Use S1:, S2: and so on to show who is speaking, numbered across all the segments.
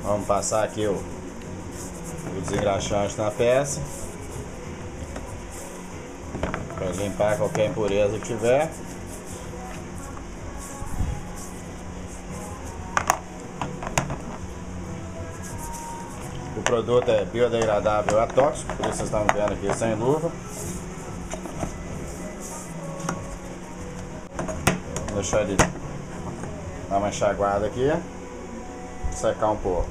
S1: Vamos passar aqui o desengraxante na peça para limpar qualquer impureza que tiver. O produto é biodegradável atóxico, por isso vocês estão vendo aqui sem luva. Vou deixar ele dar uma enxaguada aqui, secar um pouco.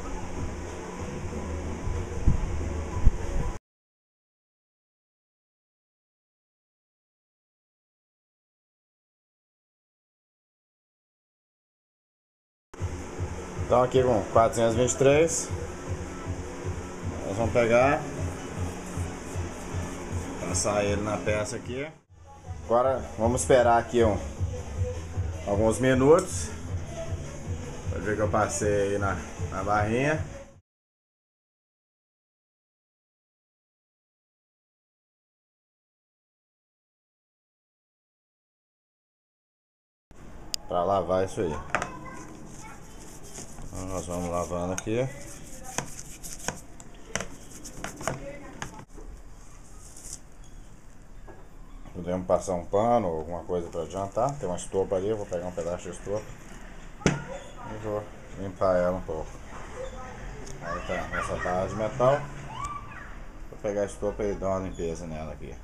S1: Então aqui com 423, nós vamos pegar, passar ele na peça aqui. Agora vamos esperar aqui alguns minutos. Pode ver que eu passei aí na barrinha. Para lavar isso aí. Então nós vamos lavando aqui. Podemos passar um pano ou alguma coisa para adiantar. Tem uma estopa ali, eu vou pegar um pedaço de estopa e vou limpar ela um pouco. Aí tá essa barra de metal. Vou pegar a estopa e dar uma limpeza nela aqui.